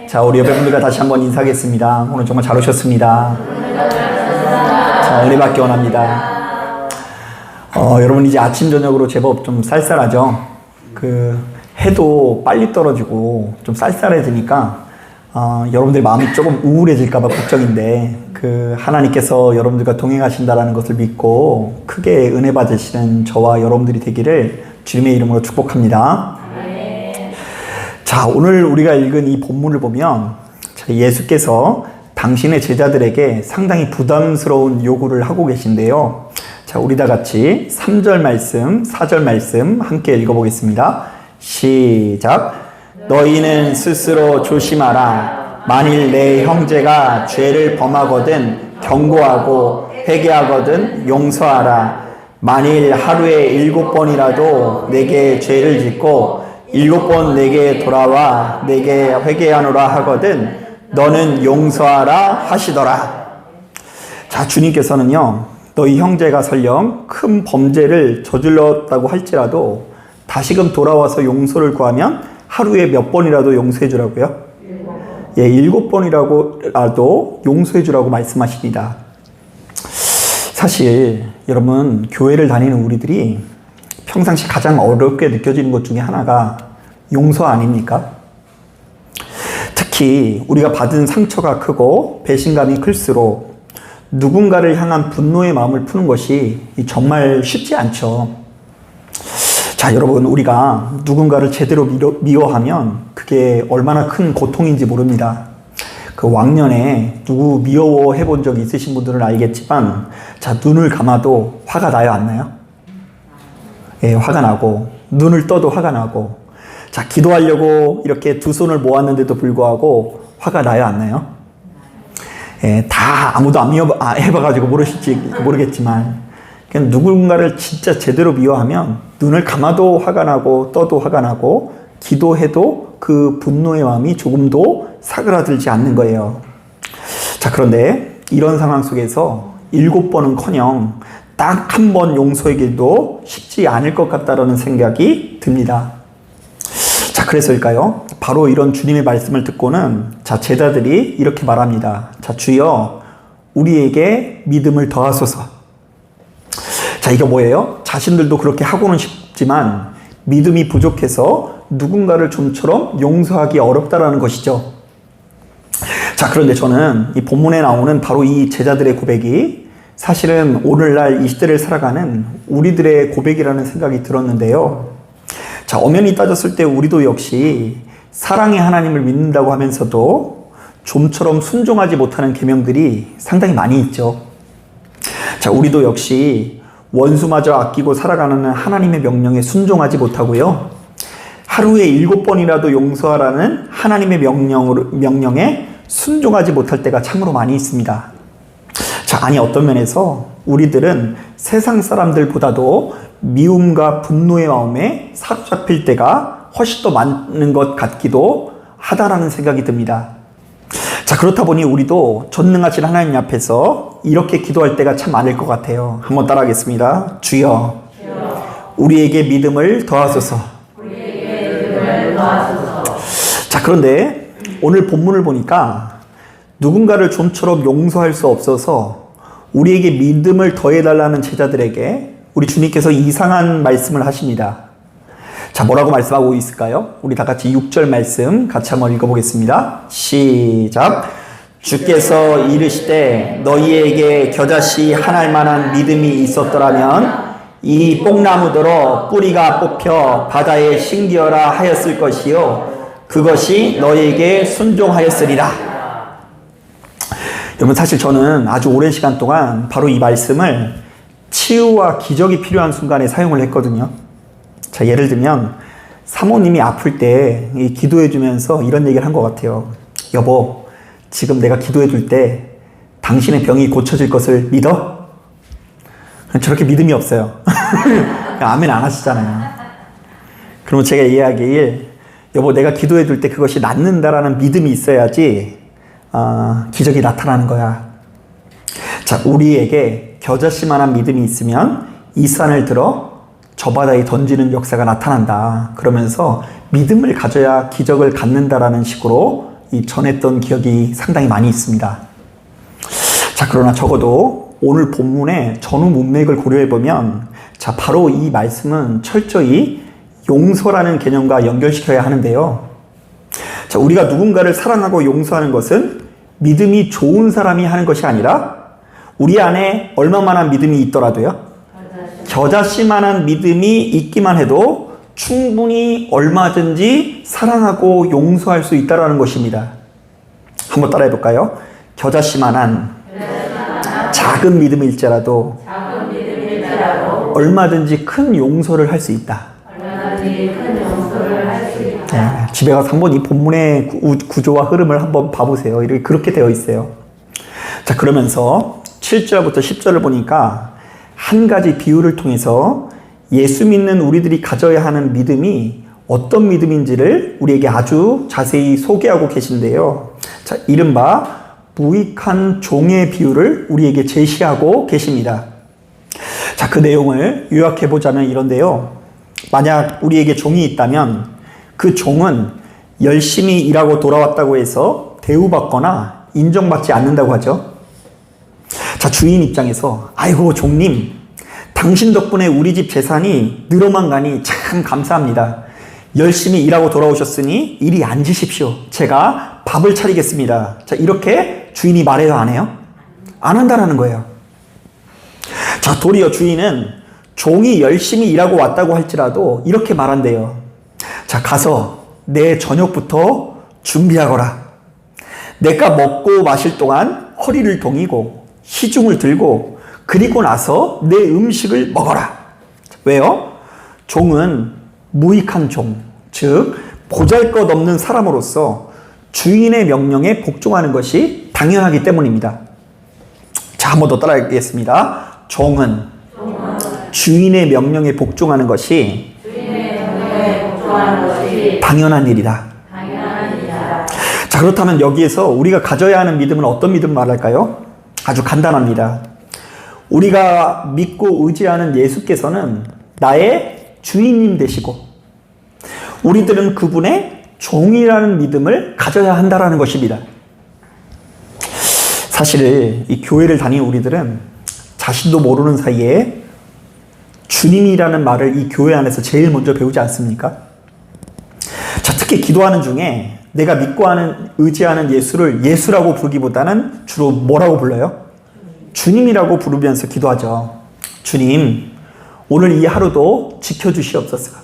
자, 우리 여러분들과 다시 한번 인사하겠습니다. 오늘 정말 잘 오셨습니다. 자, 은혜 받기 원합니다. 여러분 이제 아침 저녁으로 제법 좀 쌀쌀하죠? 해도 빨리 떨어지고 좀 쌀쌀해지니까 여러분들 마음이 조금 우울해질까봐 걱정인데 하나님께서 여러분들과 동행하신다라는 것을 믿고 크게 은혜 받으시는 저와 여러분들이 되기를 주님의 이름으로 축복합니다. 자, 오늘 우리가 읽은 이 본문을 보면 예수께서 당신의 제자들에게 상당히 부담스러운 요구를 하고 계신데요. 자, 우리 다 같이 3절 말씀, 4절 말씀 함께 읽어보겠습니다. 시작. 너희는 스스로 조심하라. 만일 내 형제가 죄를 범하거든 경고하고 회개하거든 용서하라. 만일 하루에 7번이라도 내게 죄를 짓고 7번 내게 돌아와 내게 회개하노라 하거든 너는 용서하라 하시더라. 자, 주님께서는요, 너희 형제가 설령 큰 범죄를 저질렀다고 할지라도 다시금 돌아와서 용서를 구하면 하루에 몇 번이라도 용서해 주라고요? 7번이라도 용서해 주라고 말씀하십니다. 사실 여러분, 교회를 다니는 우리들이 평상시 가장 어렵게 느껴지는 것 중에 하나가 용서 아닙니까? 특히 우리가 받은 상처가 크고 배신감이 클수록 누군가를 향한 분노의 마음을 푸는 것이 정말 쉽지 않죠. 자, 여러분, 우리가 누군가를 제대로 미워하면 그게 얼마나 큰 고통인지 모릅니다. 왕년에 누구 미워해 본 적이 있으신 분들은 알겠지만, 자, 눈을 감아도 화가 나요, 안 나요? 화가 나고, 눈을 떠도 화가 나고, 자, 기도하려고 이렇게 두 손을 모았는데도 불구하고 화가 나요, 안 나요? 다 아무도 안 해봐가지고 모르겠지만, 그냥 누군가를 진짜 제대로 미워하면 눈을 감아도 화가 나고 떠도 화가 나고 기도해도 그 분노의 마음이 조금도 사그라들지 않는 거예요. 자, 그런데 이런 상황 속에서 7번은커녕 딱 한 번 용서하기도 쉽지 않을 것 같다라는 생각이 듭니다. 자, 그래서일까요? 바로 이런 주님의 말씀을 듣고는 자, 제자들이 이렇게 말합니다. 자, 주여 우리에게 믿음을 더하소서. 자, 이게 뭐예요? 자신들도 그렇게 하고는 싶지만 믿음이 부족해서 누군가를 좀처럼 용서하기 어렵다라는 것이죠. 자, 그런데 저는 이 본문에 나오는 바로 이 제자들의 고백이 사실은 오늘날 이 시대를 살아가는 우리들의 고백이라는 생각이 들었는데요. 자, 엄연히 따졌을 때 우리도 역시 사랑의 하나님을 믿는다고 하면서도 좀처럼 순종하지 못하는 계명들이 상당히 많이 있죠. 자, 우리도 역시 원수마저 아끼고 살아가는 하나님의 명령에 순종하지 못하고요. 하루에 7번이라도 용서하라는 하나님의 명령에 순종하지 못할 때가 참으로 많이 있습니다. 자, 아니, 어떤 면에서 우리들은 세상 사람들보다도 미움과 분노의 마음에 사로잡힐 때가 훨씬 더 많은 것 같기도 하다라는 생각이 듭니다. 자, 그렇다 보니 우리도 전능하신 하나님 앞에서 이렇게 기도할 때가 참 많을 것 같아요. 한번 따라하겠습니다. 주여, 우리에게 믿음을 더하소서. 자, 그런데 오늘 본문을 보니까 누군가를 좀처럼 용서할 수 없어서 우리에게 믿음을 더해달라는 제자들에게 우리 주님께서 이상한 말씀을 하십니다. 자, 뭐라고 말씀하고 있을까요? 우리 다 같이 6절 말씀 같이 한번 읽어보겠습니다. 시작. 주께서 이르시되 너희에게 겨자씨 하나일 만한 믿음이 있었더라면 이 뽕나무더러 뿌리가 뽑혀 바다에 심기어라 하였을 것이요 그것이 너희에게 순종하였으리라. 여러분, 사실 저는 아주 오랜 시간 동안 바로 이 말씀을 치유와 기적이 필요한 순간에 사용을 했거든요. 자, 예를 들면 사모님이 아플 때 기도해 주면서 이런 얘기를 한 것 같아요. 여보, 지금 내가 기도해 줄 때 당신의 병이 고쳐질 것을 믿어? 저렇게 믿음이 없어요. 아멘 안 하시잖아요. 그러면 제가 이야기를 여보, 내가 기도해 줄 때 그것이 낫는다라는 믿음이 있어야지 기적이 나타나는 거야. 자, 우리에게 겨자씨만한 믿음이 있으면 이 산을 들어 저 바다에 던지는 역사가 나타난다. 그러면서 믿음을 가져야 기적을 갖는다라는 식으로 전했던 기억이 상당히 많이 있습니다. 자, 그러나 적어도 오늘 본문의 전후 문맥을 고려해보면, 자, 바로 이 말씀은 철저히 용서라는 개념과 연결시켜야 하는데요. 자, 우리가 누군가를 사랑하고 용서하는 것은 믿음이 좋은 사람이 하는 것이 아니라 우리 안에 얼마만한 믿음이 있더라도요, 겨자씨만한 믿음이 있기만 해도 충분히 얼마든지 사랑하고 용서할 수 있다는 것입니다. 한번 따라해 볼까요? 겨자씨만한 작은 믿음일지라도 얼마든지 큰 용서를 할 수 있다. 네, 집에 가서 한번 이 본문의 구조와 흐름을 한번 봐보세요. 이렇게 그렇게 되어 있어요. 자, 그러면서 7절부터 10절을 보니까 한 가지 비유를 통해서 예수 믿는 우리들이 가져야 하는 믿음이 어떤 믿음인지를 우리에게 아주 자세히 소개하고 계신데요. 자, 이른바 무익한 종의 비유를 우리에게 제시하고 계십니다. 자, 그 내용을 요약해보자면 이런데요. 만약 우리에게 종이 있다면 그 종은 열심히 일하고 돌아왔다고 해서 대우받거나 인정받지 않는다고 하죠. 자, 주인 입장에서 아이고 종님, 당신 덕분에 우리 집 재산이 늘어만 가니 참 감사합니다. 열심히 일하고 돌아오셨으니 이리 앉으십시오. 제가 밥을 차리겠습니다. 자, 이렇게 주인이 말해요, 안 해요? 안 한다는 거예요. 자, 도리어 주인은 종이 열심히 일하고 왔다고 할지라도 이렇게 말한대요. 자, 가서 내 저녁부터 준비하거라. 내가 먹고 마실 동안 허리를 동이고 시중을 들고 그리고 나서 내 음식을 먹어라. 왜요? 종은 무익한 종, 즉 보잘것없는 사람으로서 주인의 명령에 복종하는 것이 당연하기 때문입니다. 자, 한 번 더 따라하겠습니다. 종은 주인의 명령에 복종하는 것이 당연한 일이다. 자, 그렇다면 여기에서 우리가 가져야 하는 믿음은 어떤 믿음 말할까요? 아주 간단합니다. 우리가 믿고 의지하는 예수께서는 나의 주인님 되시고 우리들은 그분의 종이라는 믿음을 가져야 한다는 것입니다. 사실 이 교회를 다니는 우리들은 자신도 모르는 사이에 주님이라는 말을 이 교회 안에서 제일 먼저 배우지 않습니까? 자, 특히 기도하는 중에 내가 믿고 의지하는 예수를 예수라고 부르기보다는 주로 뭐라고 불러요? 주님이라고 부르면서 기도하죠. 주님, 오늘 이 하루도 지켜주시옵소서.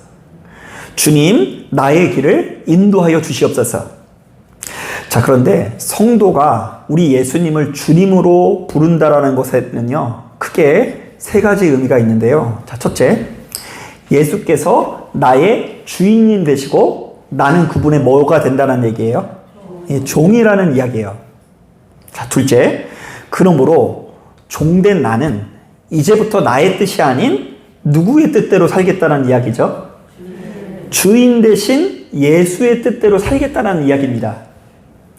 주님, 나의 길을 인도하여 주시옵소서. 자, 그런데 성도가 우리 예수님을 주님으로 부른다라는 것에는요, 크게 세 가지 의미가 있는데요. 자, 첫째, 예수께서 나의 주인님 되시고 나는 그분의 뭐가 된다는 얘기예요? 종이라는 이야기예요. 자, 둘째, 그러므로 종된 나는 이제부터 나의 뜻이 아닌 누구의 뜻대로 살겠다는 이야기죠. 주인 대신 예수의 뜻대로 살겠다는 이야기입니다.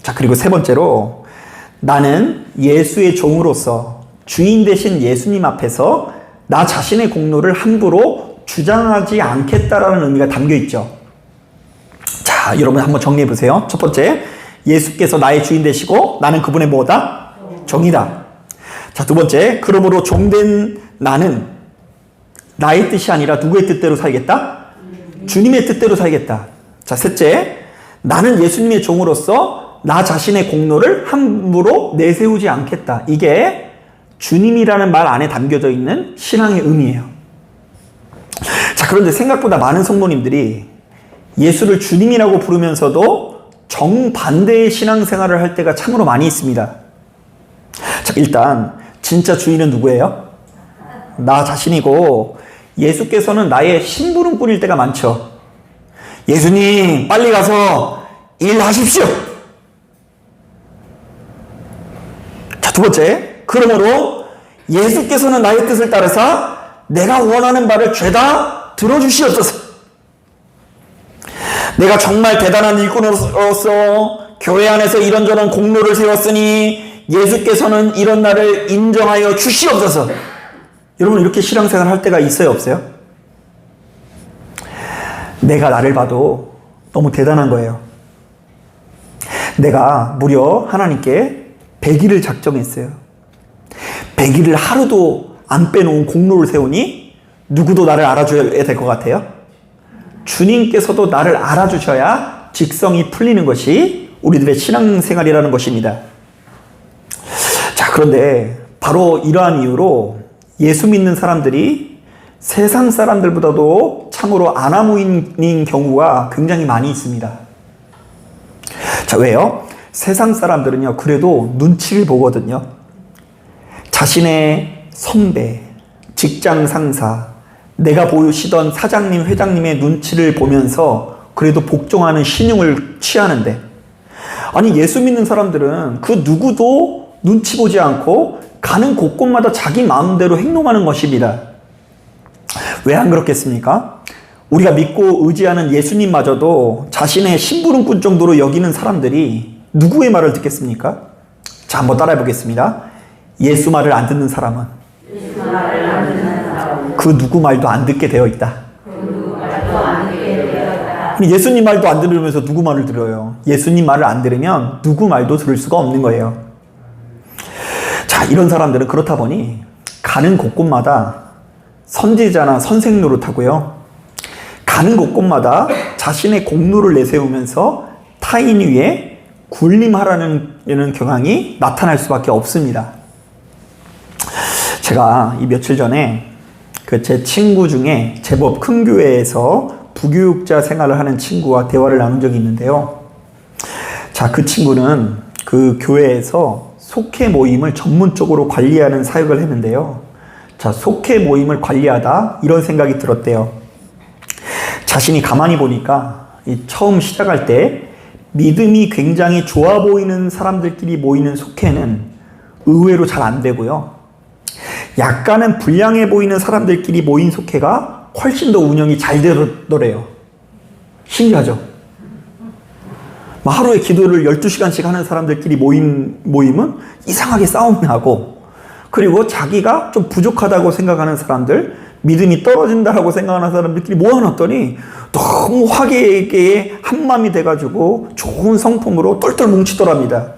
자, 그리고 세 번째로 나는 예수의 종으로서 주인 대신 예수님 앞에서 나 자신의 공로를 함부로 주장하지 않겠다라는 의미가 담겨 있죠. 자, 여러분 한번 정리해 보세요. 첫 번째, 예수께서 나의 주인 되시고 나는 그분의 뭐다? 종이다. 자, 두 번째, 그러므로 종된 나는 나의 뜻이 아니라 누구의 뜻대로 살겠다? 주님의 뜻대로 살겠다. 자, 셋째, 나는 예수님의 종으로서 나 자신의 공로를 함부로 내세우지 않겠다. 이게 주님이라는 말 안에 담겨져 있는 신앙의 의미예요. 자, 그런데 생각보다 많은 성도님들이 예수를 주님이라고 부르면서도 정반대의 신앙생활을 할 때가 참으로 많이 있습니다. 자, 일단 진짜 주인은 누구예요? 나 자신이고 예수께서는 나의 심부름 뿌릴 때가 많죠. 예수님, 빨리 가서 일하십시오. 자, 두 번째, 그러므로 예수께서는 나의 뜻을 따라서 내가 원하는 바를 죄다 들어주시옵소서. 내가 정말 대단한 일꾼으로서 교회 안에서 이런저런 공로를 세웠으니 예수께서는 이런 나를 인정하여 주시옵소서. 여러분, 이렇게 신앙생활 할 때가 있어요, 없어요? 내가 나를 봐도 너무 대단한 거예요. 내가 무려 하나님께 100일을 작정했어요. 100일을 하루도 안 빼놓은 공로를 세우니 누구도 나를 알아줘야 될 것 같아요? 주님께서도 나를 알아주셔야 직성이 풀리는 것이 우리들의 신앙생활이라는 것입니다. 자, 그런데 바로 이러한 이유로 예수 믿는 사람들이 세상 사람들보다도 참으로 아나무인인 경우가 굉장히 많이 있습니다. 자, 왜요? 세상 사람들은요, 그래도 눈치를 보거든요. 자신의 선배, 직장 상사, 내가 보시던 사장님, 회장님의 눈치를 보면서 그래도 복종하는 신용을 취하는데, 아니, 예수 믿는 사람들은 그 누구도 눈치 보지 않고 가는 곳곳마다 자기 마음대로 행동하는 것입니다. 왜 안 그렇겠습니까? 우리가 믿고 의지하는 예수님마저도 자신의 심부름꾼 정도로 여기는 사람들이 누구의 말을 듣겠습니까? 자, 한번 따라해 보겠습니다. 예수 말을 안 듣는 사람은 그 누구 말도 안 듣게 되어 있다. 예수님 말도 안 들으면서 누구 말을 들어요? 예수님 말을 안 들으면 누구 말도 들을 수가 없는 거예요. 자, 이런 사람들은 그렇다 보니 가는 곳곳마다 선지자나 선생 노릇하고요. 가는 곳곳마다 자신의 공로를 내세우면서 타인 위에 군림하라는 경향이 나타날 수밖에 없습니다. 제가 이 며칠 전에 제 친구 중에 제법 큰 교회에서 부교육자 생활을 하는 친구와 대화를 나눈 적이 있는데요. 자, 그 친구는 그 교회에서 속회 모임을 전문적으로 관리하는 사역을 했는데요. 자, 속회 모임을 관리하다 이런 생각이 들었대요. 자신이 가만히 보니까 처음 시작할 때 믿음이 굉장히 좋아 보이는 사람들끼리 모이는 속회는 의외로 잘 안 되고요. 약간은 불량해 보이는 사람들끼리 모인 속회가 훨씬 더 운영이 잘 되더래요. 신기하죠? 하루에 기도를 12시간씩 하는 사람들끼리 모임은 이상하게 싸움이 나고, 그리고 자기가 좀 부족하다고 생각하는 사람들, 믿음이 떨어진다라고 생각하는 사람들끼리 모아놨더니 너무 화기애애의 한마음이 돼가지고 좋은 성품으로 똘똘 뭉치더랍니다.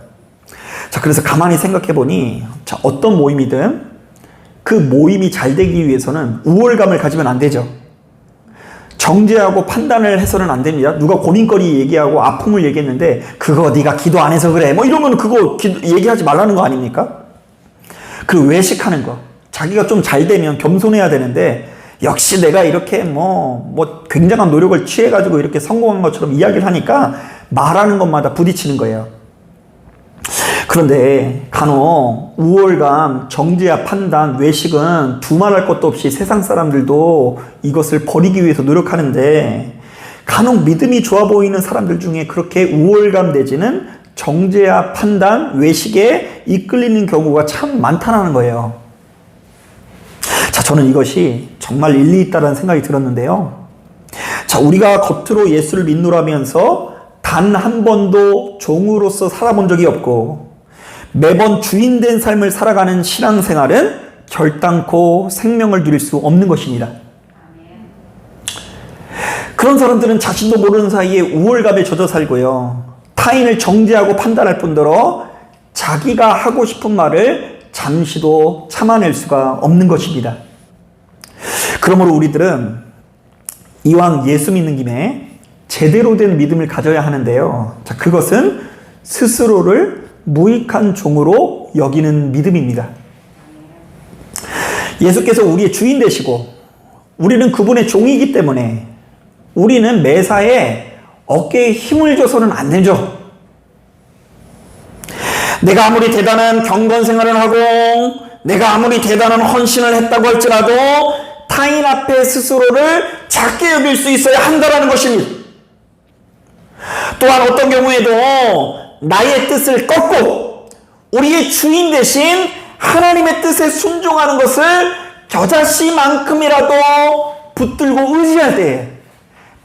자, 그래서 가만히 생각해보니, 자, 어떤 모임이든 그 모임이 잘 되기 위해서는 우월감을 가지면 안 되죠. 정죄하고 판단을 해서는 안 됩니다. 누가 고민거리 얘기하고 아픔을 얘기했는데 그거 네가 기도 안 해서 그래, 이러면 그거 얘기하지 말라는 거 아닙니까? 그 외식하는 거, 자기가 좀 잘 되면 겸손해야 되는데 역시 내가 이렇게 굉장한 노력을 취해가지고 이렇게 성공한 것처럼 이야기를 하니까 말하는 것마다 부딪히는 거예요. 그런데 간혹 우월감, 정죄와 판단, 외식은 두말할 것도 없이 세상 사람들도 이것을 버리기 위해서 노력하는데, 간혹 믿음이 좋아 보이는 사람들 중에 그렇게 우월감 내지는 정죄와 판단, 외식에 이끌리는 경우가 참 많다는 거예요. 자, 저는 이것이 정말 일리 있다는 생각이 들었는데요. 자, 우리가 겉으로 예수를 믿노라면서 단 한 번도 종으로서 살아본 적이 없고 매번 주인된 삶을 살아가는 신앙생활은 결단코 생명을 누릴 수 없는 것입니다. 그런 사람들은 자신도 모르는 사이에 우월감에 젖어 살고요. 타인을 정죄하고 판단할 뿐더러 자기가 하고 싶은 말을 잠시도 참아낼 수가 없는 것입니다. 그러므로 우리들은 이왕 예수 믿는 김에 제대로 된 믿음을 가져야 하는데요. 자, 그것은 스스로를 무익한 종으로 여기는 믿음입니다. 예수께서 우리의 주인 되시고 우리는 그분의 종이기 때문에 우리는 매사에 어깨에 힘을 줘서는 안 되죠. 내가 아무리 대단한 경건 생활을 하고 내가 아무리 대단한 헌신을 했다고 할지라도 타인 앞에 스스로를 작게 여길 수 있어야 한다는 것입니다. 또한 어떤 경우에도 나의 뜻을 꺾고 우리의 주인 대신 하나님의 뜻에 순종하는 것을 겨자씨만큼이라도 붙들고 의지할 때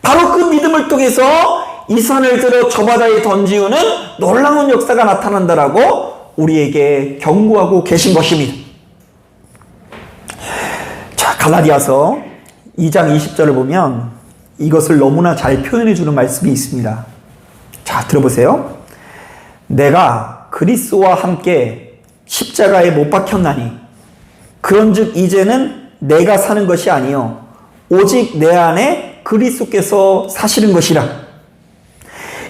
바로 그 믿음을 통해서 이 산을 들어 저 바다에 던지우는 놀라운 역사가 나타난다라고 우리에게 경고하고 계신 것입니다. 자, 갈라디아서 2장 20절을 보면 이것을 너무나 잘 표현해 주는 말씀이 있습니다. 자, 들어보세요. 내가 그리스도와 함께 십자가에 못 박혔나니 그런즉 이제는 내가 사는 것이 아니요 오직 내 안에 그리스도께서 사시는 것이라.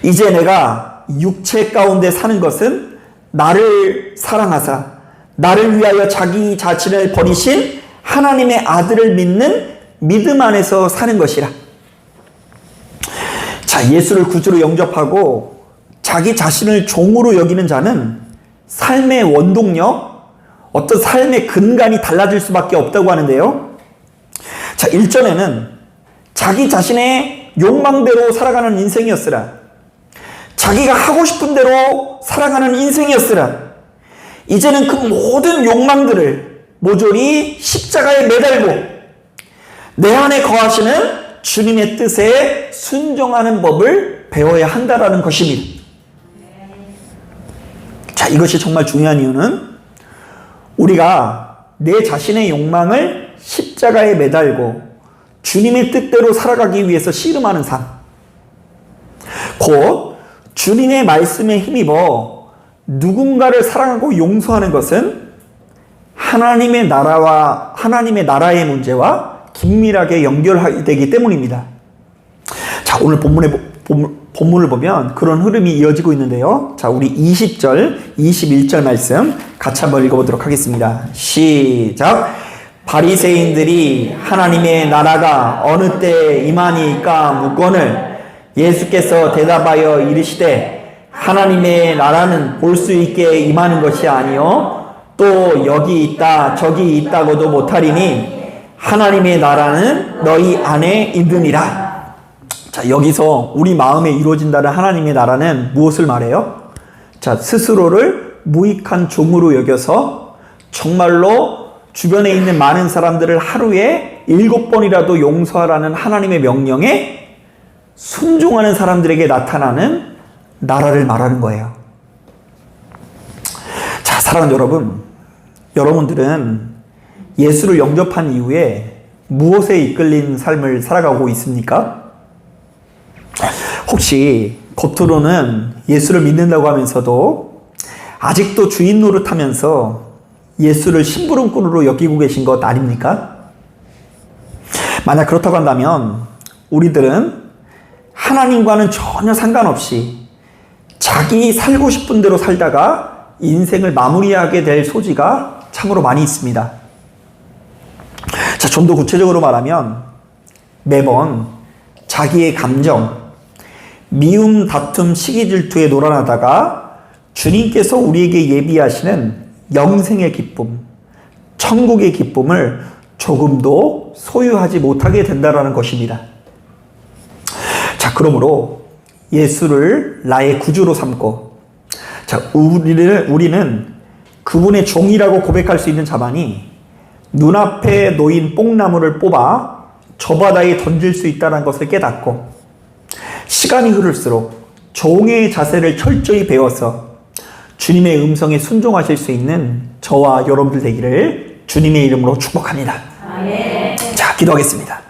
이제 내가 육체 가운데 사는 것은 나를 사랑하사 나를 위하여 자기 자신을 버리신 하나님의 아들을 믿는 믿음 안에서 사는 것이라. 자, 예수를 구주로 영접하고 자기 자신을 종으로 여기는 자는 삶의 원동력, 어떤 삶의 근간이 달라질 수밖에 없다고 하는데요. 자, 1절에는 자기 자신의 욕망대로 살아가는 인생이었으라. 자기가 하고 싶은 대로 살아가는 인생이었으라. 이제는 그 모든 욕망들을 모조리 십자가에 매달고 내 안에 거하시는 주님의 뜻에 순종하는 법을 배워야 한다라는 것입니다. 자, 이것이 정말 중요한 이유는 우리가 내 자신의 욕망을 십자가에 매달고 주님의 뜻대로 살아가기 위해서 씨름하는 삶, 곧 주님의 말씀에 힘입어 누군가를 사랑하고 용서하는 것은 하나님의 나라의 문제와 긴밀하게 연결되기 때문입니다. 자, 오늘 본문을 보면 그런 흐름이 이어지고 있는데요. 자, 우리 20절, 21절 말씀 같이 한번 읽어보도록 하겠습니다. 시작. 바리새인들이 하나님의 나라가 어느 때에 임하니까 묻거늘 예수께서 대답하여 이르시되 하나님의 나라는 볼 수 있게 임하는 것이 아니요 또 여기 있다 저기 있다고도 못하리니 하나님의 나라는 너희 안에 있느니라. 자, 여기서 우리 마음에 이루어진다는 하나님의 나라는 무엇을 말해요? 자, 스스로를 무익한 종으로 여겨서 정말로 주변에 있는 많은 사람들을 하루에 7번이라도 용서하라는 하나님의 명령에 순종하는 사람들에게 나타나는 나라를 말하는 거예요. 자, 사랑하는 여러분, 여러분들은 예수를 영접한 이후에 무엇에 이끌린 삶을 살아가고 있습니까? 혹시 겉으로는 예수를 믿는다고 하면서도 아직도 주인 노릇하면서 예수를 심부름꾼으로 여기고 계신 것 아닙니까? 만약 그렇다고 한다면 우리들은 하나님과는 전혀 상관없이 자기 살고 싶은 대로 살다가 인생을 마무리하게 될 소지가 참으로 많이 있습니다. 자, 좀 더 구체적으로 말하면 매번 자기의 감정, 미움, 다툼, 시기, 질투에 놀아나다가 주님께서 우리에게 예비하시는 영생의 기쁨, 천국의 기쁨을 조금도 소유하지 못하게 된다는 것입니다. 자, 그러므로 예수를 나의 구주로 삼고, 자, 우리는 그분의 종이라고 고백할 수 있는 자만이 눈앞에 놓인 뽕나무를 뽑아 저 바다에 던질 수 있다는 것을 깨닫고 시간이 흐를수록 종의 자세를 철저히 배워서 주님의 음성에 순종하실 수 있는 저와 여러분들 되기를 주님의 이름으로 축복합니다. 자, 기도하겠습니다.